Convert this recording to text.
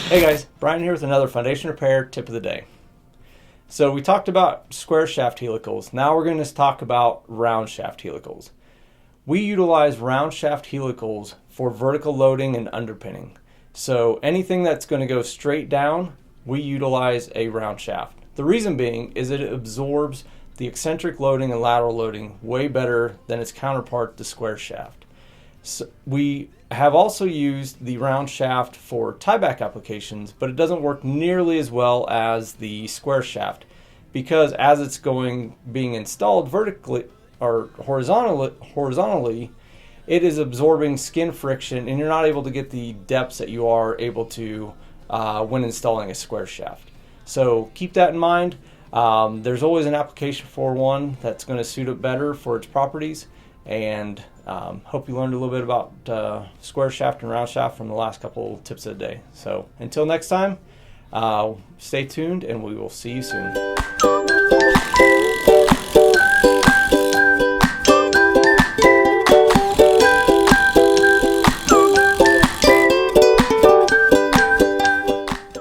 Hey guys, Brian here with another foundation repair tip of the day. So we talked about square shaft helicals. Now we're going to talk about round shaft helicals. We utilize round shaft helicals for vertical loading and underpinning. So anything that's going to go straight down, we utilize a round shaft. The reason being is that it absorbs the eccentric loading and lateral loading way better than its counterpart, the square shaft. So we have also used the round shaft for tieback applications, but it doesn't work nearly as well as the square shaft because as it's being installed vertically or horizontally, it is absorbing skin friction and you're not able to get the depths that you are able to when installing a square shaft. So keep that in mind. There's always an application for one that's going to suit it better for its properties, and hope you learned a little bit about square shaft and round shaft from the last couple tips of the day. So until next time, stay tuned and we will see you soon.